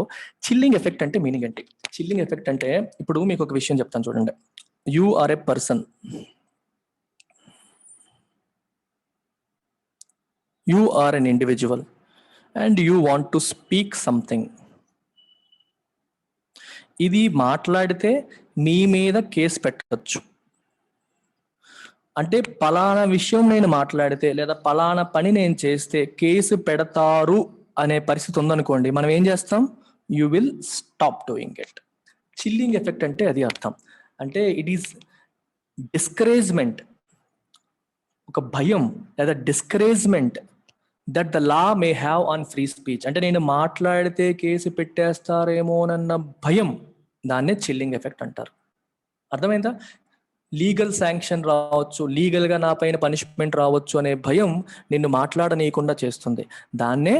chilling effect అంటే meaning ఏంటి? chilling effect అంటే ఇప్పుడు మీకు ఒక విషయం చెప్తాను చూడండి. You are a person, you are an individual and you want to speak something. ఇది మాట్లాడితే నీ మీద కేసు పెట్టచ్చు. అంటే పలానా విషయం నేను మాట్లాడితే లేదా పలానా పని నేను చేస్తే కేసు పెడతారు అనే పరిస్థితి ఉందనుకోండి, మనం ఏం చేస్తాం? You will stop doing it. Chilling effect అంటే అది అర్థం. అంటే ఇట్ ఈస్ డిస్కరేజ్మెంట్, ఒక భయం లేదా discouragement that the law may have on free speech. అంటే నేను మాట్లాడితే కేసు పెట్టేస్తారేమోనన్న భయం, దాన్నే చిల్లింగ్ ఎఫెక్ట్ అంటారు. అర్థమైందా? లీగల్ శాంక్షన్ రావచ్చు, లీగల్ గా నా పైన పనిష్మెంట్ రావచ్చు అనే భయం నిన్ను మాట్లాడనీయకుండా చేస్తుంది. దాన్నే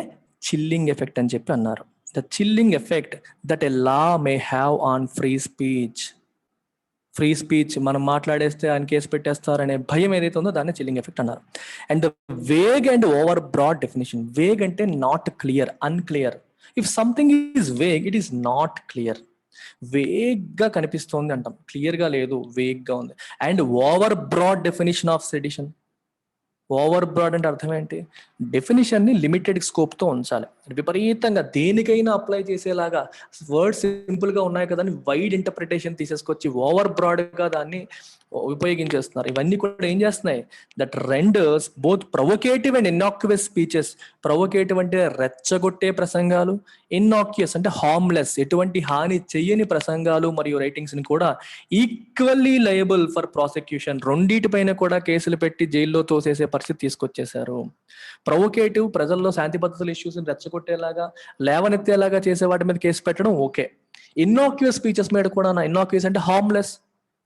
చిల్లింగ్ ఎఫెక్ట్ అని చెప్పి అన్నారు. The chilling effect that a law may have on free speech. Free speech మనం మాట్లాడేస్తే ఆయన కేసు పెట్టేస్తారనే భయం ఏదైతే ఉందో దాన్ని చిల్లింగ్ ఎఫెక్ట్ అన్నారు. And the vague and over broad definition. Vague అంటే not clear, unclear. If something is vague, it is not clear. Vague గా కనిపిస్తోంది అంటాం, క్లియర్ గా లేదు, వేగ్ గా ఉంది. And over broad definition of sedition. Over broad అంటే అర్థం ఏంటి? డెఫినిషన్ని లిమిటెడ్ స్కోప్తో ఉంచాలి. విపరీతంగా దేనికైనా అప్లై చేసేలాగా వర్డ్స్ సింపుల్గా ఉన్నాయి కదా అని వైడ్ ఇంటర్ప్రిటేషన్ తీసేసుకొచ్చి ఓవర్ బ్రాడ్గా దాన్ని ఉపయోగించేస్తున్నారు. ఇవన్నీ కూడా ఏం చేస్తున్నాయి? That renders both provocative and innocuous speeches. Provocative అంటే రెచ్చగొట్టే ప్రసంగాలు, ఇన్నాక్యువస్ అంటే హార్మ్లెస్, ఎటువంటి హాని చెయ్యని ప్రసంగాలు మరియు రైటింగ్స్ ని కూడా ఈక్వల్లీ లయబుల్ ఫర్ ప్రాసిక్యూషన్. రెండిటిపైన కూడా కేసులు పెట్టి జైల్లో తోసేసే పరిస్థితి తీసుకొచ్చేశారు. ప్రొవోకేటివ్ ప్రజల్లో శాంతి భద్రతల ఇష్యూస్ ని రెచ్చగొట్టేలాగా, లేవనెత్తేలాగా చేసే వాటి మీద కేసు పెట్టడం ఓకే. ఇన్నాక్యువస్ స్పీచెస్ మీద కూడా, ఇన్నాక్యువస్ అంటే హార్మ్లెస్,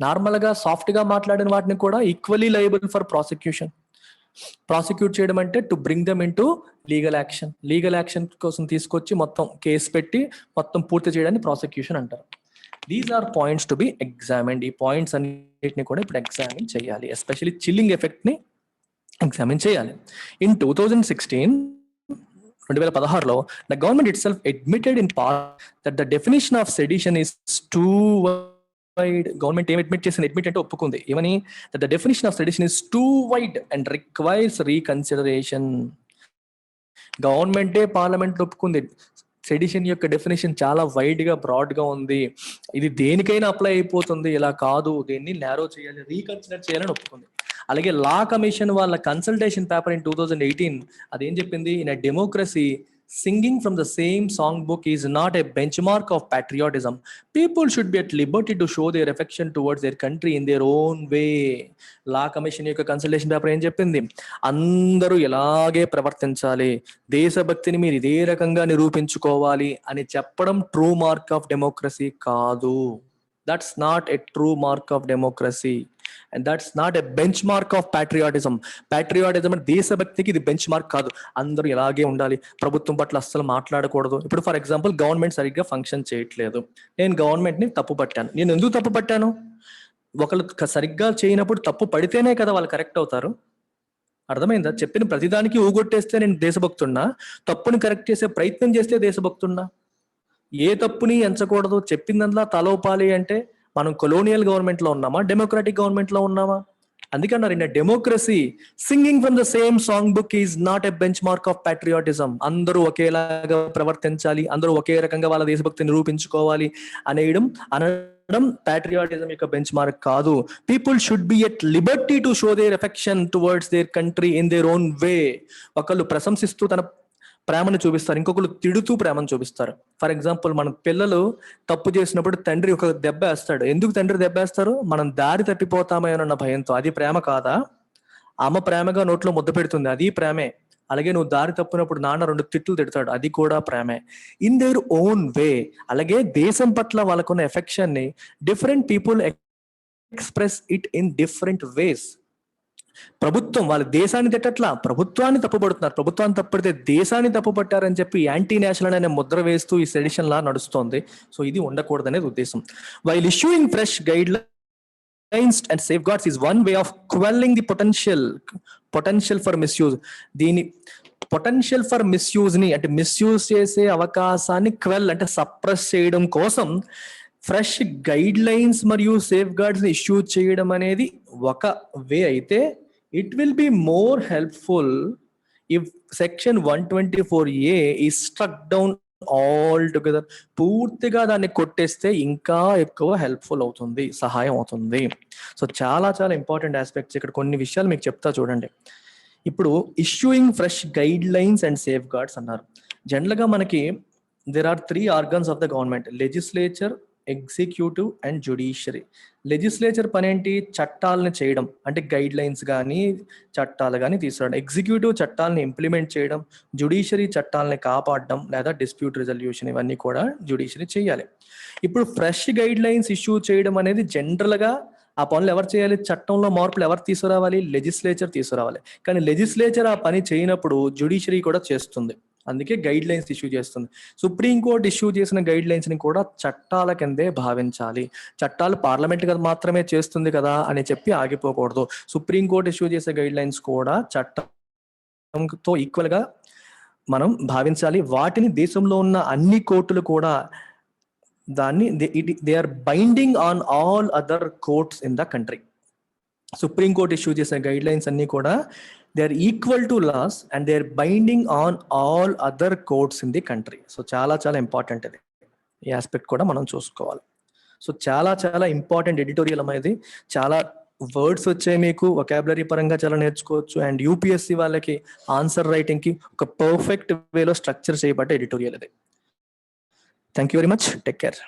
నార్మల్ గా సాఫ్ట్ గా మాట్లాడిన వాటిని కూడా equally liable for prosecution. Prosecute చేయడం అంటే to bring them in to legal action. Legal action కోసం తీసుకొచ్చి మొత్తం కేసు పెట్టి మొత్తం పూర్తి చేయడాన్ని ప్రాసిక్యూషన్ అంటారు. These are points to be examined. ఈ పాయింట్స్ అన్నిటిని కూడా ఇప్పుడు ఎగ్జామిన్ చేయాలి. ఎస్పెషల్లీ చిల్లింగ్ ఎఫెక్ట్ ని ఎగ్జామిన్ చేయాలి. ఇన్ 2016లో the government itself admitted in part that the definition of sedition is too wide. Government ఏం అడ్మిట్ చేసింది? అడ్మిట్ అంటే ఒప్పుకుంది. ఏమని? that the definition of sedition is too wide and requires reconsideration. గవర్నమెంటే parliament ఒప్పుకుంది sedition యొక్క definition చాలా wide గా బ్రాడ్ గా ఉంది, ఇది దేనికైనా అప్లై అయిపోతుంది, ఇలా కాదు, దీన్ని నారో చేయాలి, రీకన్సిడర్ చేయాలని ఒప్పుకుంది. అలాగే లా కమిషన్ వాళ్ళ కన్సల్టేషన్ పేపర్ ఇన్ 2018 అదేం చెప్పింది? In a democracy singing from the same song book is not a benchmark of patriotism. People should be at liberty to show their affection towards their country in their own way. Law commission యొక్క consultation paper ఏం చెప్పింది? అందరూ ఎలాగే ప్రవర్తించాలి, దేశభక్తిని మీరు ఇదే రకంగా నిరూపించుకోవాలి అని చెప్పడం ట్రూ మార్క్ ఆఫ్ డెమోక్రసీ కాదు. That's not a true mark of democracy and that's not a benchmark of patriotism. Patriotism అంటే దేశభక్తికి ఇది బెంచ్ మార్క్ కాదు. అందరూ ఎలాగే ఉండాలి, ప్రభుత్వం పట్ల అస్సలు మాట్లాడకూడదు. ఇప్పుడు ఫర్ ఎగ్జాంపుల్ గవర్నమెంట్ సరిగ్గా ఫంక్షన్ చేయట్లేదు, నేను గవర్నమెంట్ ని తప్పు పట్టాను. నేను ఎందుకు తప్పు పట్టాను? ఒకళ్ళు సరిగ్గా చేయనప్పుడు తప్పు పడితేనే కదా వాళ్ళు కరెక్ట్ అవుతారు. అర్థమైందా? చెప్పిన ప్రతిదానికి ఊగొట్టేస్తే నేను దేశభక్తున్నా, తప్పుని కరెక్ట్ చేసే ప్రయత్నం చేస్తే దేశభక్తున్నా. ఏ తప్పుని ఎంచకూడదు, చెప్పిందంతా తలోపాలి అంటే మనం కొలోనియల్ గవర్నమెంట్ లో ఉన్నామా, డెమోక్రాటిక్ గవర్నమెంట్ లో ఉన్నామా? అందుకన్నారు in democracy singing from the same song book is not a benchmark of patriotism. అందరూ ఒకేలాగా ప్రవర్తించాలి, అందరూ ఒకే రకంగా వాళ్ళ దేశభక్తి నిరూపించుకోవాలి అనడం ప్యాట్రియాటిజం యొక్క బెంచ్ మార్క్ కాదు. People should be at liberty to show their affection towards their country in their own way. ఒకళ్ళు ప్రశంసిస్తూ తన ప్రేమను చూపిస్తారు, ఇంకొకరు తిడుతూ ప్రేమను చూపిస్తారు. ఫర్ ఎగ్జాంపుల్, మన పిల్లలు తప్పు చేసినప్పుడు తండ్రి ఒక దెబ్బ వేస్తాడు. ఎందుకు తండ్రి దెబ్బ వేస్తారు? మనం దారి తప్పిపోతామేనన్న భయంతో. అది ప్రేమ కాదా? అమ్మ ప్రేమగా నోట్లో ముద్ద పెడుతుంది, అది ప్రేమే. అలాగే నువ్వు దారి తప్పినప్పుడు నాన్న 2 తిట్లు తిడతాడు, అది కూడా ప్రేమే. ఇన్ దేర్ ఓన్ వే. అలాగే దేశం పట్ల వాళ్ళకున్న ఎఫెక్షన్ ని different people express it in different ways. ప్రభుత్వం వాళ్ళ దేశాన్ని తిట్టట్లా, ప్రభుత్వాన్ని తప్పుపడుతున్నారు. ప్రభుత్వాన్ని తప్పుపడితే దేశాన్ని తప్పుపట్టారని చెప్పి యాంటీ నేషనల్ అనే ముద్ర వేస్తూ ఈ సెడిషన్ లా నడుస్తోంది. సో ఇది ఉండకూడదనేది ఉద్దేశం. While issuing fresh guidelines and safeguards is one way of quelling the potential for misuse. దీని పొటెన్షియల్ ఫర్ మిస్యూజ్ ని అంటే మిస్యూజ్ చేసే అవకాశాన్ని క్వెల్ అంటే సప్రెస్ చేయడం కోసం ఫ్రెష్ గైడ్ లైన్స్ మరియు సేఫ్ గార్డ్స్ ని ఇష్యూ చేయడం అనేది ఒక వే అయితే, it will be more helpful if section 124A is struck down all together. పూర్తిగా దాన్ని కొట్టేస్తే ఇంకా ఎక్కువ హెల్ప్ఫుల్ అవుతుంది, సహాయం అవుతుంది. సో చాలా చాలా ఇంపార్టెంట్ ఆస్పెక్ట్స్ ఇక్కడ. కొన్ని విషయాలు మీకు చెప్తా చూడండి. ఇప్పుడు issuing fresh guidelines and safeguards అన్నారు. జనరల్ గా మనకి there are 3 organs of the government: legislature, executive and judiciary. Legislature పని ఏంటి? చట్టాలను చేయడం, అంటే గైడ్ లైన్స్ కానీ చట్టాలు కానీ తీసుకురావడం. ఎగ్జిక్యూటివ్ చట్టాలను ఇంప్లిమెంట్ చేయడం, జ్యుడిషియరీ చట్టాలని కాపాడడం లేదా డిస్ప్యూట్ రిజల్యూషన్, ఇవన్నీ కూడా జ్యుడిషియరీ చేయాలి. ఇప్పుడు ఫ్రెష్ గైడ్ లైన్స్ ఇష్యూ చేయడం అనేది జనరల్ గా ఆ పనులు ఎవరు చేయాలి? చట్టంలో మార్పులు ఎవరు తీసుకురావాలి? లెజిస్లేచర్ తీసుకురావాలి. కానీ లెజిస్లేచర్ ఆ పని చేయనప్పుడు జ్యుడిషియరీ కూడా చేస్తుంది, అందుకే గైడ్ లైన్స్ ఇష్యూ చేస్తుంది. సుప్రీంకోర్టు ఇష్యూ చేసిన గైడ్ లైన్స్ ని కూడా చట్టాల కిందే భావించాలి. చట్టాలు పార్లమెంట్ కదా మాత్రమే చేస్తుంది కదా అని చెప్పి ఆగిపోకూడదు. సుప్రీంకోర్టు ఇష్యూ చేసే గైడ్ లైన్స్ కూడా చట్టంతో ఈక్వల్ గా మనం భావించాలి. వాటిని దేశంలో ఉన్న అన్ని కోర్టులు కూడా దాన్ని they are binding on all other courts in the country. Supreme court issue చేసిన గైడ్ లైన్స్ అన్ని కూడా they are equal to laws and they are binding on all other courts in the country. So చాలా చాలా important ఇది, ఈ aspect కూడా మనం చూసుకోవాలి. సో చాలా చాలా ఇంపార్టెంట్ ఎడిటోరియల్ అనేది. చాలా వర్డ్స్ వచ్చాయి మీకు, వొకాబులరీ పరంగా చాలా నేర్చుకోవచ్చు. అండ్ యూపీఎస్సి వాళ్ళకి ఆన్సర్ రైటింగ్ కి ఒక పర్ఫెక్ట్ వేలో స్ట్రక్చర్ చేయబడ్డ ఎడిటోరియల్ ఇది. Thank you very much, take care.